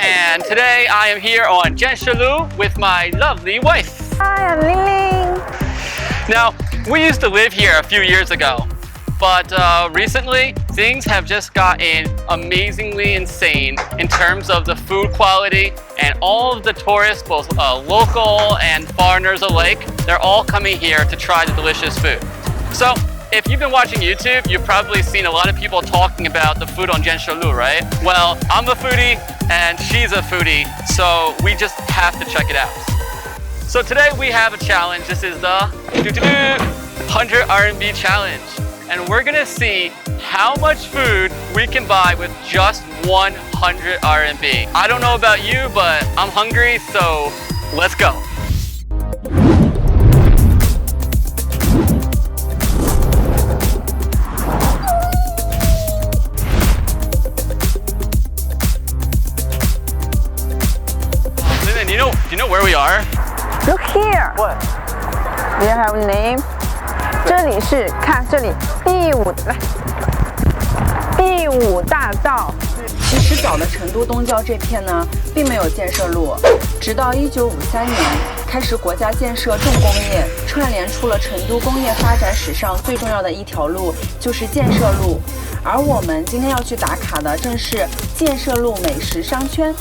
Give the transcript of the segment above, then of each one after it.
And today I am here on Jianshilu with my lovely wife. Hi, I'm Ling Ling. Now, we used to live here a few years ago, but recently things have just gotten amazingly insane in terms of the food quality, and all of the tourists, both local and foreigners alike, they're all coming here to try the delicious food. So, if you've been watching YouTube, you've probably seen a lot of people talking about the food on Jianshilu, right? Well, I'm a foodie and she's a foodie, so we just have to check it out. So today we have a challenge. This is the 100 RMB challenge. And we're gonna see how much food we can buy with just 100 RMB. I don't know about you, but I'm hungry, so let's go. Do you know where we are? Look here. What? We have a name. 这里是看这里第五大道。其实早的成都东郊这片呢，并没有建设路，直到1953年开始国家建设重工业，串联出了成都工业发展史上最重要的一条路，就是建设路。而我们今天要去打卡的正是建设路美食商圈。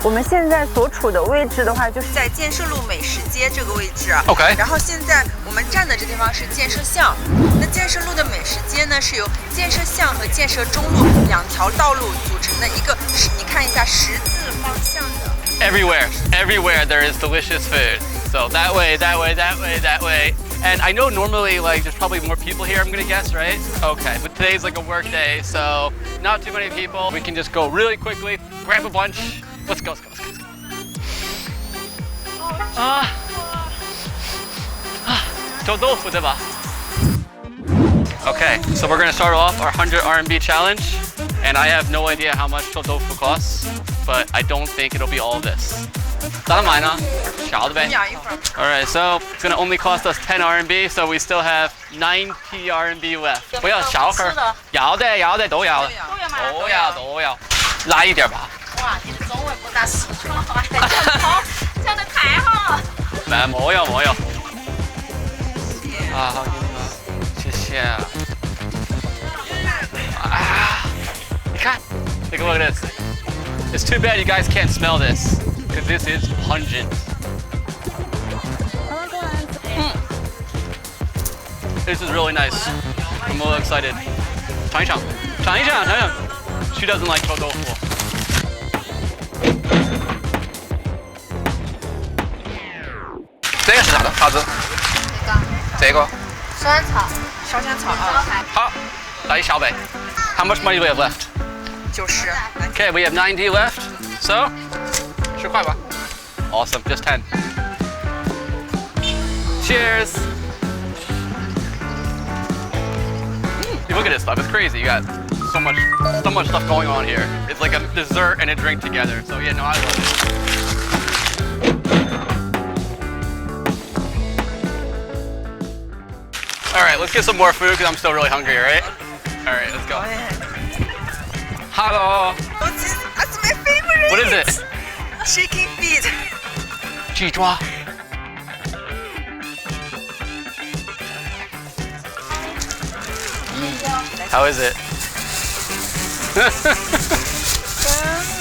我们现在所处的位置的话，就是在建设路美食街这个位置。OK。然后现在我们站的这地方是建设巷。那建设路的美食街呢，是由建设巷和建设中路两条道路组成的一个，你看一下十字方向的。Everywhere there is delicious food. So that way, that way, that way, that way. And I know normally like there's probably more people here, I'm gonna guess, right? Okay, but today's like a work day, so not too many people. We can just go really quickly, grab a bunch. Let's go. Okay, so we're gonna start off our 100 RMB challenge, and I have no idea how much tofu costs, but I don't think it'll be all of this. Alright, so it's gonna only cost us 10 RMB, so we still have 90 RMB left. 不要小盒，要的都要，都要，来一点吧。哇，你的中文不打四川话，讲得太好了。来，没有。啊，好，谢谢。啊，你看， take a look at this. It's too bad you guys can't smell this, because this is pungent. This is really nice. I'm a little excited. 尝一尝。She doesn't like臭豆腐。这个是啥的？啥子？这个。酸草，烧香草啊。好，来一小杯。How much money do we have left? 90。Okay, we have 90 left. So, 10块吧。Awesome, just 10. Cheers. Look at this stuff. It's crazy. You got so much stuff going on here. It's like a dessert and a drink together. So yeah, no, I love it. All right, let's get some more food because I'm still really hungry. All right. All right, let's go. Hello. That's my favorite. What is it? Chicken feet. 鸡爪。How is it? 真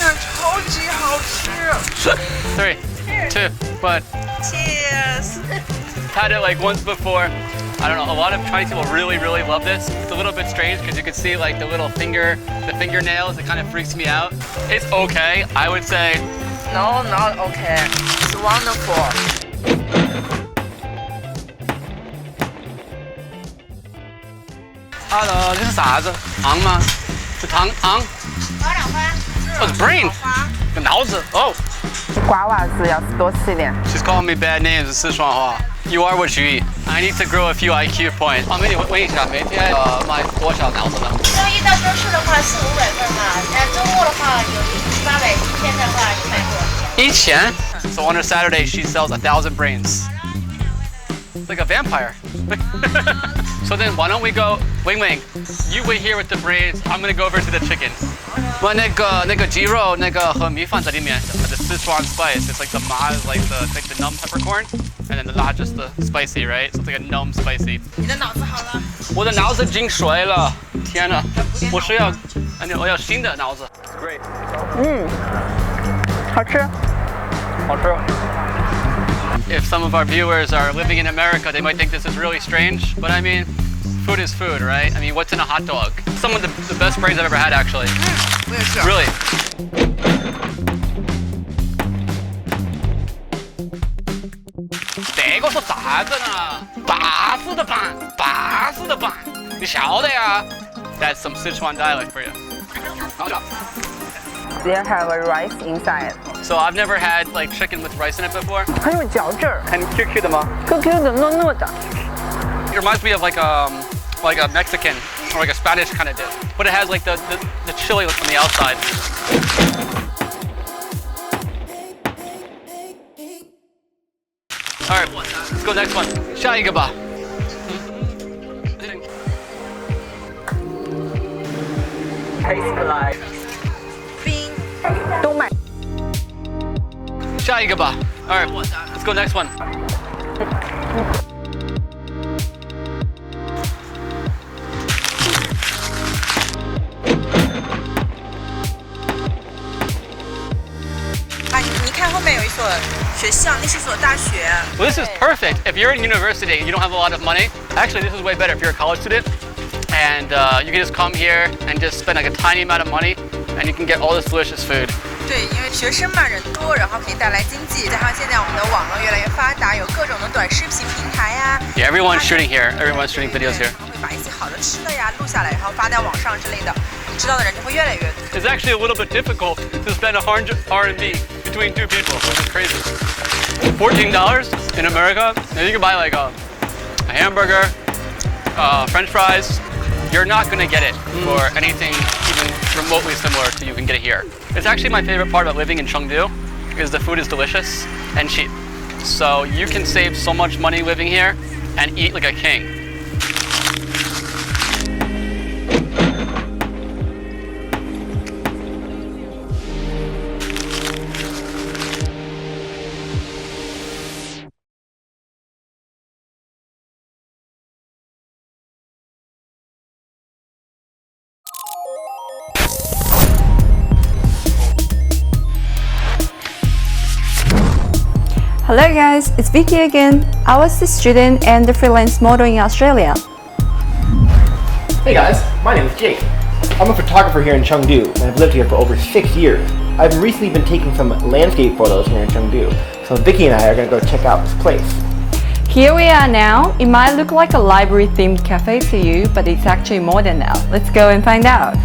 的超级好吃。 3, 2, 1. Cheers. Had it like once before. I don't know, a lot of Chinese people really love this. It's a little bit strange because you can see like the fingernails, it kind of freaks me out. It's okay, I would say. No, not okay. It's wonderful. Hello, 这是啥子？昂吗？是糖昂？花两块。Oh, it's brain. 个脑子。Oh. 刮袜子要多吃一点。 She's calling me bad names in 四川话。You are what you eat. I need to grow a few IQ points. 美女问一下，每天卖多少脑子呢？周一到周四的话400-500份嘛，周末的话有700-800，一天的话100多。1000? So on a Saturday she sells 1,000 brains. like a vampire. So then why don't we go, Wing Wing, you wait here with the braids, I'm gonna go over to the chicken. 那个鸡肉和米饭在里面 the Sichuan spice, it's like the ma is like the numb peppercorn, and then the la just the spicy, right? So it's like a numb spicy. 你的脑子好了？我的脑子进水了，天哪！我要新的脑子。Great. 好吃。好吃。If some of our viewers are living in America, they might think this is really strange, but I mean, food is food, right? I mean, what's in a hot dog? Some of the best braids I've ever had, actually. 我也是。Really. 这个是啥子呢？巴适的板，巴适的板，你晓得呀 ？That's some Sichuan dialect for you. 好的。They have a rice inside. So I've never had like chicken with rice in it before. 很有嚼劲儿，很 QQ 的吗？ QQ 的糯糯的。 It reminds me of like a Mexican or like a Spanish kind of dip, but it has like the chili on the outside. All right, let's go next one. 下一个吧。都买。下一个吧。All right, let's go next one. Well, this is perfect. If you're in university and you don't have a lot of money, actually this is way better if you're a college student. And you can just come here and just spend like a tiny amount of money and you can get all this delicious food. 对，因为学生嘛人多，然后可以带来经济，加上现在我们的网络越来越发达，有各种的短视频平台呀。Yeah, everyone's shooting here. Everyone's shooting videos here. 会把一些好的吃的呀录下来，然后发在网上之类的，你知道的人就会越来越多。It's actually a little bit difficult to spend 100 RMB between two people, which is crazy. $14 in America, and you can buy like a hamburger, French fries. You're not gonna get it for anything even remotely similar to you can get it here. It's actually my favorite part about living in Chengdu is the food is delicious and cheap. So you can save so much money living here and eat like a king. Hello guys, it's Vicky again. I was a student and the freelance model in Australia. Hey guys, my name is Jake. I'm a photographer here in Chengdu and I've lived here for over 6 years. I've recently been taking some landscape photos here in Chengdu, so Vicky and I are going to go check out this place. Here we are now. It might look like a library themed cafe to you, but it's actually more than that. Let's go and find out.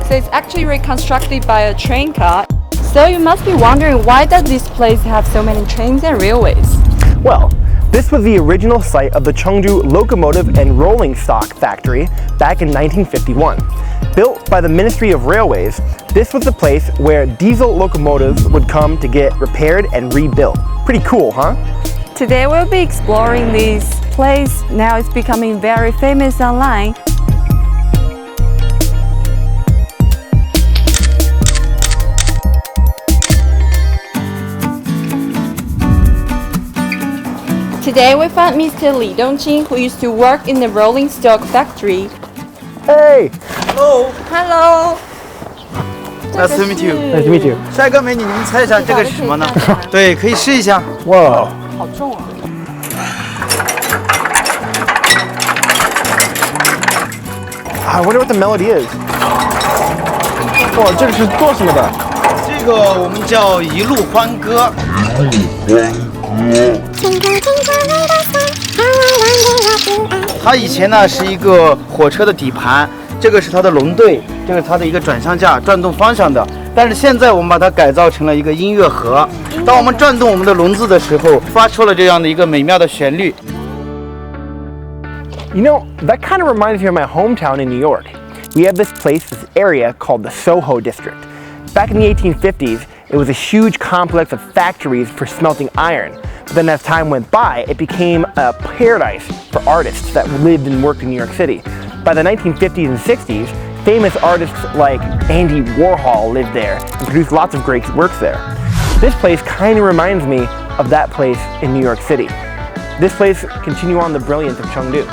So it's actually reconstructed by a train car. So you must be wondering, why does this place have so many trains and railways? Well, this was the original site of the Chengdu Locomotive and Rolling Stock Factory back in 1951. Built by the Ministry of Railways, this was the place where diesel locomotives would come to get repaired and rebuilt. Pretty cool, huh? Today we'll be exploring this place. Now it's becoming very famous online. Today we found Mr. Li Dongjing, who used to work in the rolling stock factory. Hey! Hello, Hello. nice to meet you. Nice to meet you. 帅哥美女，你们猜一下这个是什么呢？对，可以试一下。 Whoa! 好重啊。 I wonder what the melody is. 哇，这个是做什么的？这个我们叫一路欢歌。它以前呢是一个火车的底盘，这个是它的龙队，这个是它的一个转向架，转动方向的。但是现在我们把它改造成了一个音乐盒，当我们转动我们的笼子的时候，发出了这样的一个美妙的旋律。 You know, that kind of reminds me of my hometown in New York. We have this area called the Soho District. Back in the 1850s, it was a huge complex of factories for smelting iron. But then as time went by, it became a paradise for artists that lived and worked in New York City. By the 1950s and 60s, famous artists like Andy Warhol lived there and produced lots of great works there. This place kind of reminds me of that place in New York City. This place continues on the brilliance of Chengdu.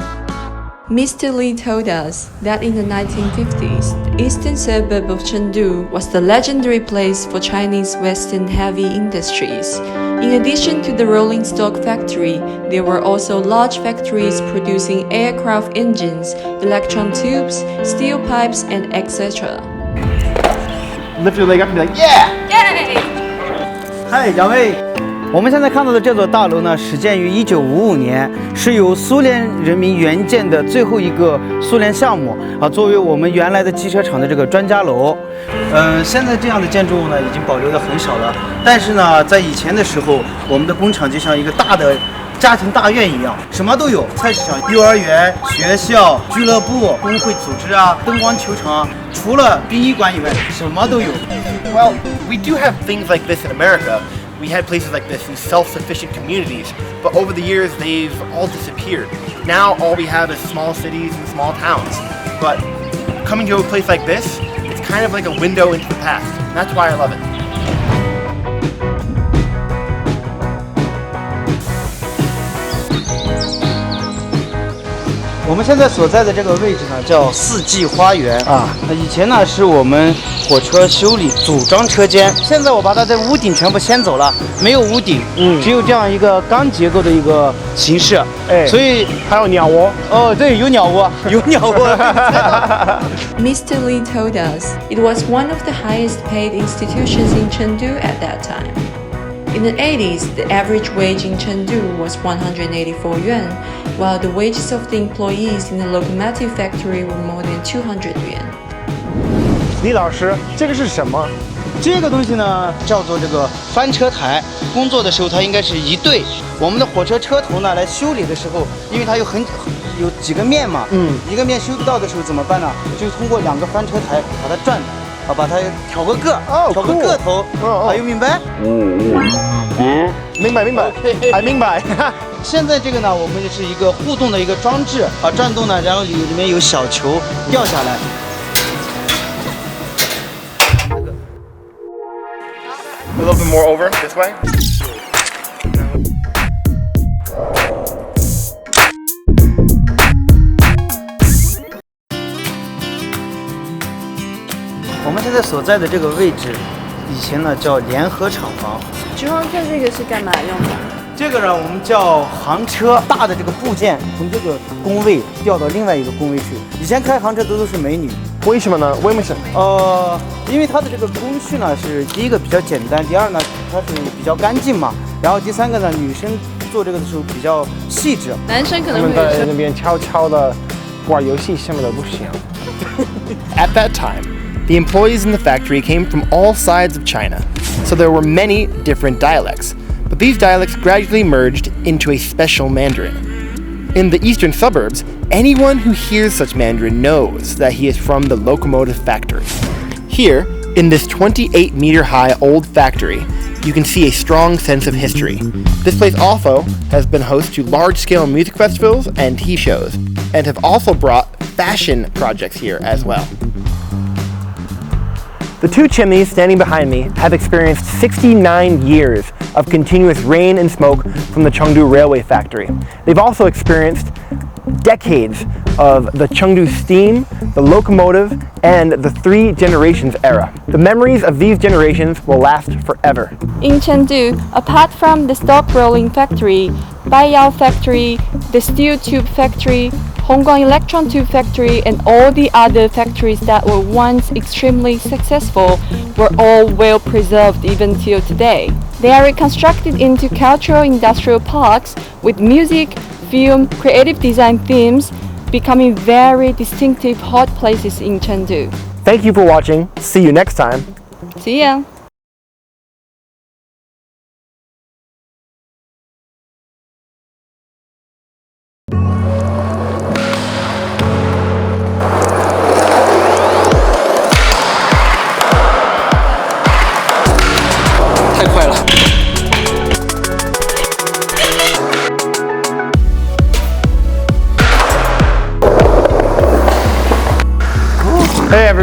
Mr. Lee told us that in the 1950s, the eastern suburb of Chengdu was the legendary place for Chinese Western heavy industries. In addition to the rolling stock factory, there were also large factories producing aircraft engines, electron tubes, steel pipes, and etc. Lift your leg up and be like, yeah! Yay! 嗨，两位，我们现在看到的这座大楼呢，始建于1955年，是由苏联人民援建的最后一个苏联项目啊，作为我们原来的机车厂的这个专家楼。现在这样的建筑物呢，已经保留的很少了。但是呢，在以前的时候，我们的工厂就像一个大的家庭大院一样，什么都有，菜市场、幼儿园、学校、俱乐部、工会组织啊、灯光球场啊，除了殡仪馆以外，什么都有。Well, we do have things like this in America. We had places like this in self-sufficient communities, but over the years they've all disappeared. Now all we have is small cities and small towns. But coming to a place like this, it's kind of like a window into the past. And that's why I love it. 我们现在所在的这个位置呢，叫四季花园啊。那以前呢是我们火车修理组装车间，现在我把它的屋顶全部掀走了，没有屋顶，只有这样一个钢结构的一个形式。哎，所以还有鸟窝。哦，对，有鸟窝，有鸟窝。Mr. Lee told us it was one of the highest paid institutions in Chengdu at that time. In the 80s, the average wage in Chengdu was 184 yuan, while the wages of the employees in the locomotive factory were more than 200 yuan. 李老师，这个是什么？这个东西呢，叫做这个翻车台。工作的时候，它应该是一对。我们的火车车头呢，来修理的时候，因为它有几个面嘛，一个面修不到的时候怎么办呢？就通过两个翻车台把它转。啊，把它挑个个，挑个个头，还有明白？明白，还明白。现在这个呢，我们就是一个互动的一个装置啊，转动呢，然后里面有小球掉下来。A little bit more over this way. 我们现在所在的这个位置，以前呢叫联合厂房。橘黄色这个是干嘛用的？这个呢我们叫行车，大的这个部件从这个工位调到另外一个工位去。以前开行车的都是美女，为什么呢？为什么？因为它的这个工序呢是第一个比较简单，第二呢它是比较干净嘛，然后第三个呢女生做这个的时候比较细致，男生可能会在那边悄悄的玩游戏什么的不行。At that time, the employees in the factory came from all sides of China, so there were many different dialects, but these dialects gradually merged into a special Mandarin. In the eastern suburbs, anyone who hears such Mandarin knows that he is from the locomotive factory. Here, in this 28-meter-high old factory, you can see a strong sense of history. This place also has been host to large-scale music festivals and tea shows, and have also brought fashion projects here as well. The two chimneys standing behind me have experienced 69 years of continuous rain and smoke from the Chengdu railway factory. They've also experienced decades of the Chengdu steam, the locomotive, and the three generations era. The memories of these generations will last forever. In Chengdu, apart from the stock rolling factory, Baiyao factory, the steel tube factory, Hongguang electron tube factory, and all the other factories that were once extremely successful were all well preserved even till today. They are reconstructed into cultural industrial parks with music, film, creative design themes, becoming very distinctive hot places in Chengdu. Thank you for watching. See you next time. See ya!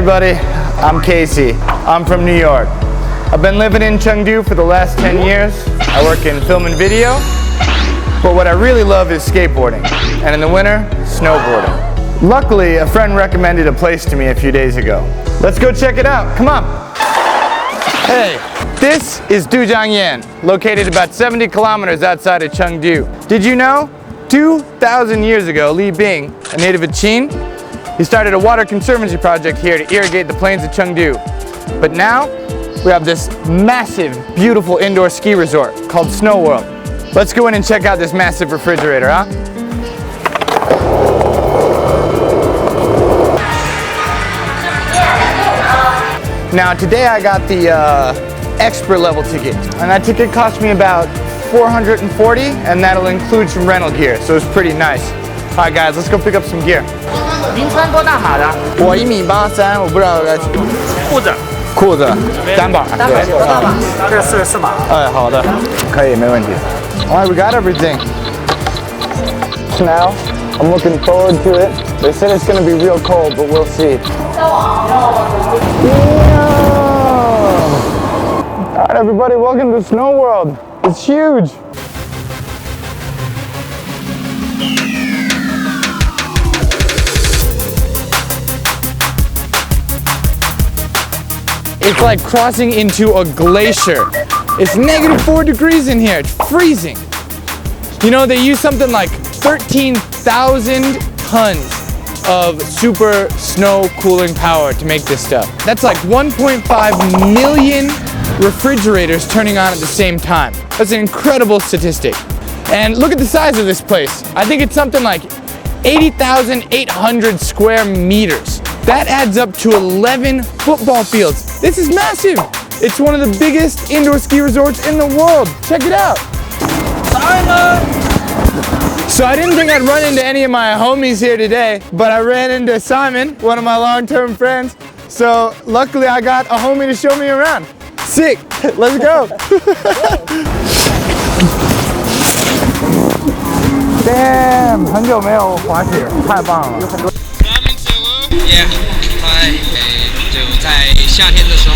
everybody, I'm Casey. I'm from New York. I've been living in Chengdu for the last 10 years. I work in film and video, but what I really love is skateboarding, and in the winter, snowboarding. Luckily, a friend recommended a place to me a few days ago. Let's go check it out, come on. Hey, this is Dujiangyan, located about 70 kilometers outside of Chengdu. Did you know? 2,000 years ago, Li Bing, a native of Qin, he started a water conservancy project here to irrigate the plains of Chengdu. But now, we have this massive, beautiful indoor ski resort called Snow World. Let's go in and check out this massive refrigerator, huh? Now today I got the expert level ticket, and that ticket cost me about $440, and that'll include some rental gear, so it's pretty nice. All right guys, let's go pick up some gear. 您穿多大码的？我1.83米，我不知道该裤子单板，对，多大码？这是44码。哎，好的，可以，没问题。All right, we got everything. Now, I'm looking forward to it. They said it's gonna be real cold, but we'll see. All right, everybody, welcome to Snow World. It's huge. It's like crossing into a glacier. It's -4 degrees in here. It's freezing. You know, they use something like 13,000 tons of super snow cooling power to make this stuff. That's like 1.5 million refrigerators turning on at the same time. That's an incredible statistic. And look at the size of this place. I think it's something like 80,800 square meters. That adds up to 11 football fields. This is massive. It's one of the biggest indoor ski resorts in the world. Check it out. So I didn't think I'd run into any of my homies here today, but I ran into Simon, one of my long-term friends. So luckily I got a homie to show me around. Sick, let's go. Damn, 很久没有滑雪，太棒了。Yeah， 嗨，就在夏天的时候，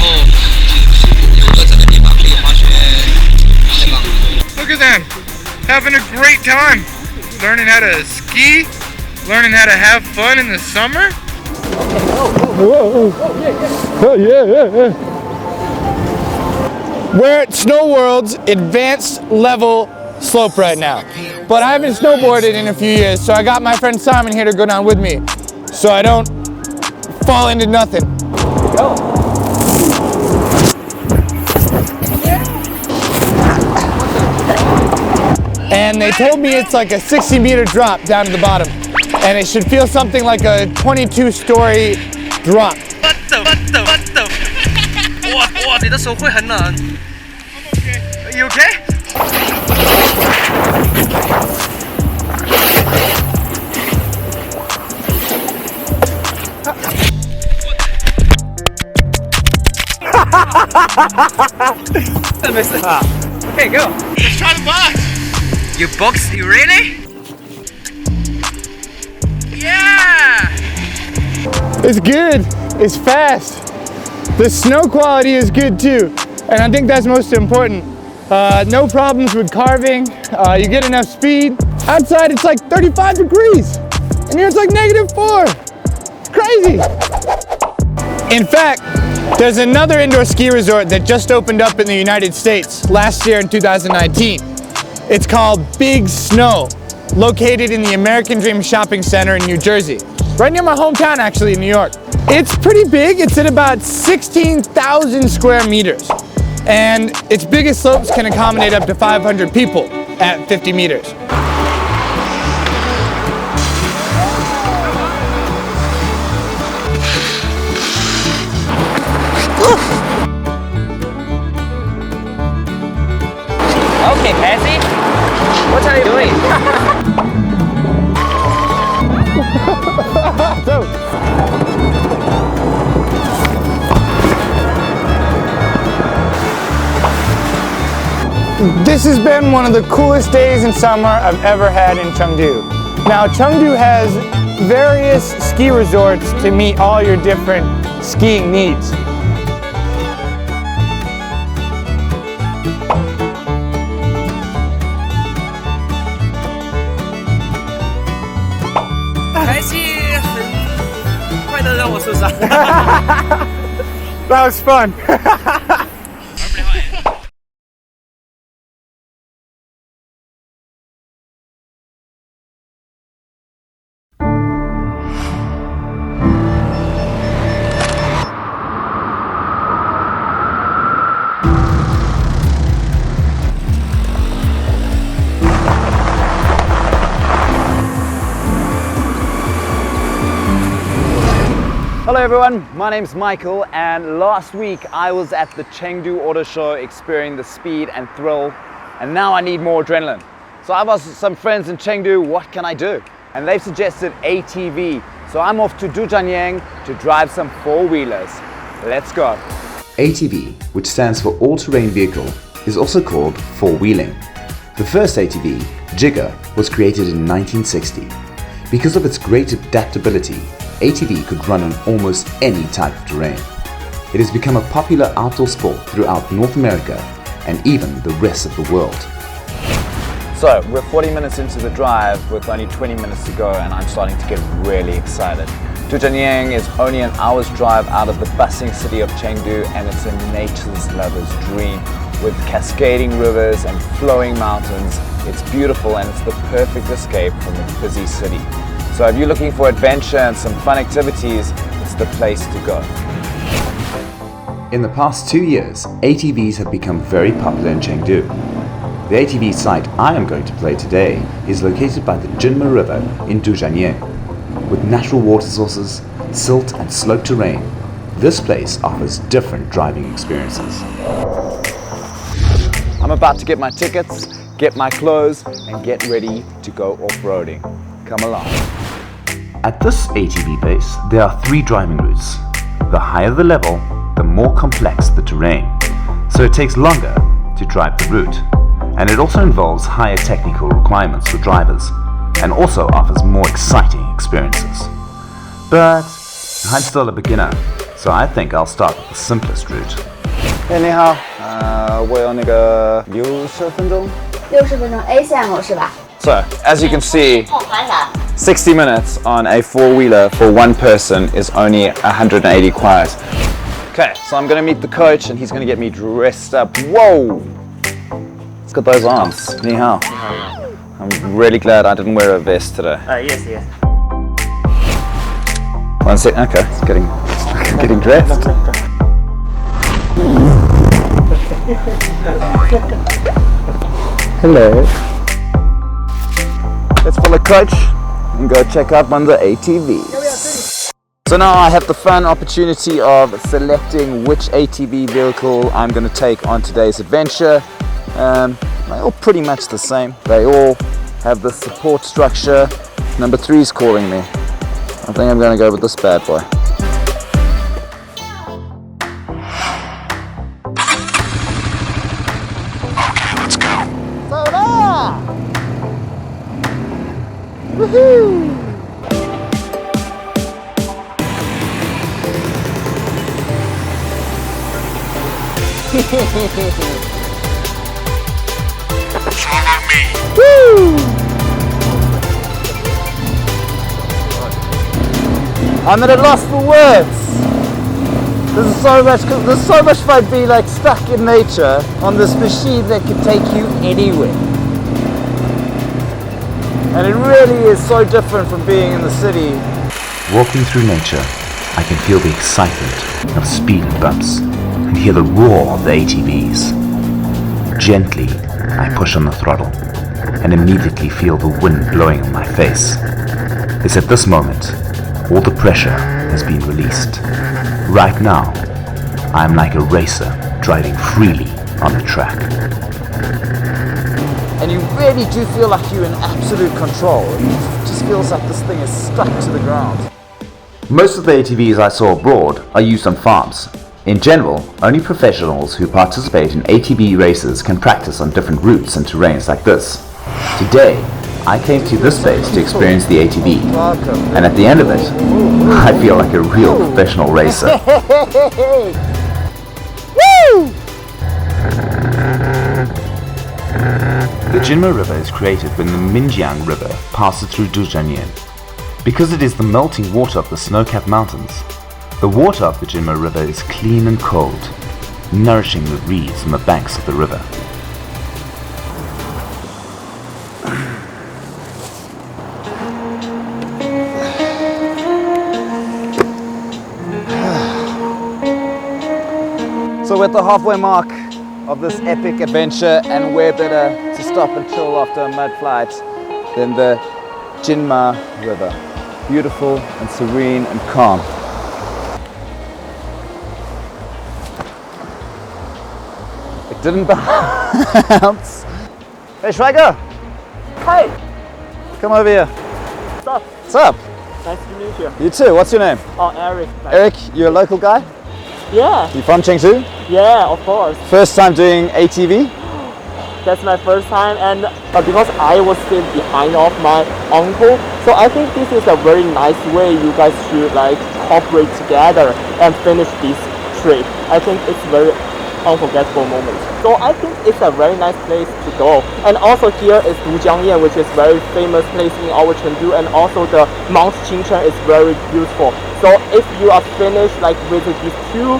有个这个地方可以滑雪，太棒了。Look at them, having a great time, learning how to ski, learning how to have fun in the summer. Whoa! Oh yeah. We're at Snow World's advanced level slope right now, but I haven't snowboarded in a few years, so I got my friend Simon here to go down with me, so I don't fall into nothing. Go. And they told me it's like a 60-meter drop down to the bottom, and it should feel something like a 22-story drop. What the? 哇，你的手会很冷。Are you okay? Okay, go. Let's try the box. You box? You really? Yeah. It's good. It's fast. The snow quality is good too, and I think that's most important. No problems with carving. You get enough speed. Outside it's like 35 degrees, and here it's like -4. It's crazy. In fact, there's another indoor ski resort that just opened up in the United States last year in 2019. It's called Big Snow, located in the American Dream Shopping Center in New Jersey. Right near my hometown, actually, in New York. It's pretty big. It's at about 16,000 square meters. And its biggest slopes can accommodate up to 500 people at 50 meters. Okay, Cassie. What are you doing? This has been one of the coolest days in summer I've ever had in Chengdu. Now, Chengdu has various ski resorts to meet all your different skiing needs. That was fun. Hello everyone, my name's Michael, and last week I was at the Chengdu Auto Show experiencing the speed and thrill, and now I need more adrenaline. So I've asked some friends in Chengdu, what can I do? And they've suggested ATV, so I'm off to Duzhanyang to drive some four-wheelers. Let's go. ATV, which stands for all-terrain vehicle, is also called four-wheeling. The first ATV, Jigger, was created in 1960. Because of its great adaptability, ATV could run on almost any type of terrain. It has become a popular outdoor sport throughout North America and even the rest of the world. So we're 40 minutes into the drive with only 20 minutes to go, and I'm starting to get really excited. Duzhanyang is only an hour's drive out of the bustling city of Chengdu, and it's a nature's lover's dream. With cascading rivers and flowing mountains, it's beautiful and it's the perfect escape from the busy city. So if you're looking for adventure and some fun activities, it's the place to go. In the past 2 years, ATVs have become very popular in Chengdu. The ATV site I am going to play today is located by the Jinma River in Duzhanyang. With natural water sources, silt and sloped terrain, this place offers different driving experiences. I'm about to get my tickets, get my clothes, and get ready to go off-roading. Come along. At this ATV base, there are 3 driving routes. The higher the level, the more complex the terrain, so it takes longer to drive the route. And it also involves higher technical requirements for drivers, and also offers more exciting experiences. But I'm still a beginner, so I think I'll start with the simplest route. Hey, 你好，我有那个60分钟。60分钟 A 线路是吧？ So, as you can see, 60 minutes on a four-wheeler for one person is only 180 kwaras. Okay, so I'm gonna meet the coach and he's gonna get me dressed up. Whoa! Look at those arms. 你好. I'm really glad I didn't wear a vest today. Yes. One sec. Okay, it's getting dressed. Hello. Let's follow coach and go check out one of the ATVs. So now I have the fun opportunity of selecting which ATV vehicle I'm going to take on today's adventure. They're all pretty much the same. They all have the support structure. Number 3 is calling me. I think I'm going to go with this bad boy. Okay, let's go. Woohoo! Follow me. Woo! I'm at a loss for words. There's so much fun being like stuck in nature on this machine that can take you anywhere. And it really is so different from being in the city. Walking through nature, I can feel the excitement of speed bumps and hear the roar of the ATVs. Gently, I push on the throttle and immediately feel the wind blowing on my face. It's at this moment all the pressure has been released. Right now, I'm like a racer driving freely on the track. And you really do feel like you're in absolute control. It just feels like this thing is stuck to the ground. Most of the ATVs I saw abroad are used on farms. In general, only professionals who participate in ATV races can practice on different routes and terrains like this. Today, I came to this space to experience the ATV, and at the end of it, I feel like a real professional racer. The Jinma River is created when the Minjiang River passes through Zhejiang. Because it is the melting water of the snow-capped mountains, the water of the Jinma River is clean and cold, nourishing the reeds on the banks of the river. So we're at the halfway mark of this epic adventure, and where better to stop and chill after a mud flight than the Jinma River. Beautiful and serene and calm. It didn't bounce. Hey Schweiger! Hi! Come over here. What's up? What's up? Nice to meet you. You too, what's your name? Oh, Eric. Eric, you're a local guy? Yeah. You from Chengdu? Yeah, of course. First time doing ATV? That's my first time, and because I was sitting behind of my uncle, so I think this is a very nice way you guys should like cooperate together and finish this trip. I think it's very unforgettable moment. So I think it's a very nice place to go. And also here is Dujiangyan, which is very famous place in our Chengdu, and also the Mount Qingchen is very beautiful. So if you are finished like visit these two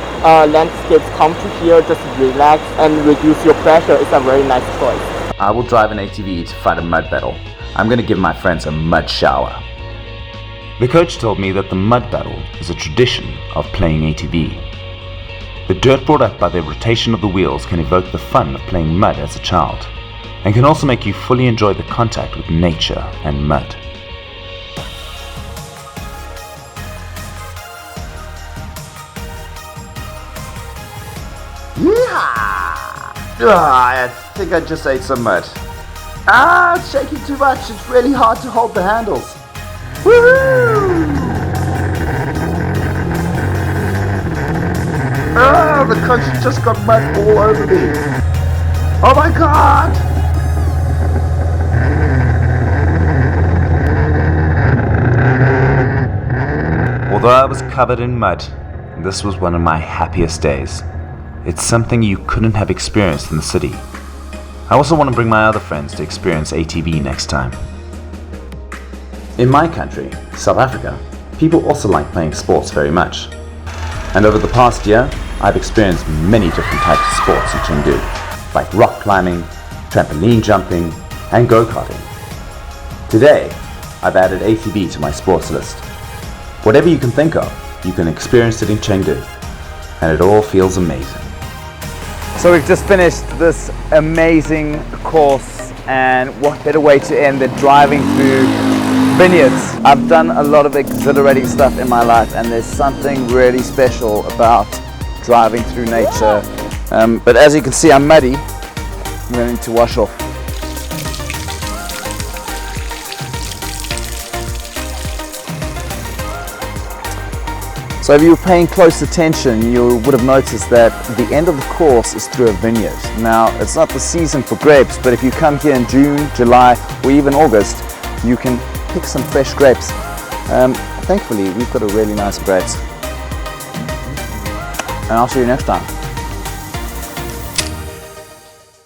landscapes, come to here, just relax and reduce your pressure. It's a very nice choice. I will drive an ATV to fight a mud battle. I'm going to give my friends a mud shower. The coach told me that the mud battle is a tradition of playing ATV. The dirt brought up by the rotation of the wheels can evoke the fun of playing mud as a child, and can also make you fully enjoy the contact with nature and mud. I think I just ate some mud. It's shaking too much. It's really hard to hold the handles. Woohoo! The country just got mud all over me. Oh my god! Although I was covered in mud, this was one of my happiest days. It's something you couldn't have experienced in the city. I also want to bring my other friends to experience ATV next time. In my country, South Africa, people also like playing sports very much. And over the past year, I've experienced many different types of sports in Chengdu, like rock climbing, trampoline jumping, and go-karting. Today, I've added ATV to my sports list. Whatever you can think of, you can experience it in Chengdu, and it all feels amazing. So we've just finished this amazing course, and what better way to end than driving through vineyards. I've done a lot of exhilarating stuff in my life, and there's something really special about driving through nature. But as you can see, I'm muddy. I'm going to need to wash off. So if you were paying close attention, you would have noticed that the end of the course is through a vineyard. Now, it's not the season for grapes, but if you come here in June, July, or even August, you can pick some fresh grapes. Thankfully, we've got a really nice grapes. And I'll see you next time.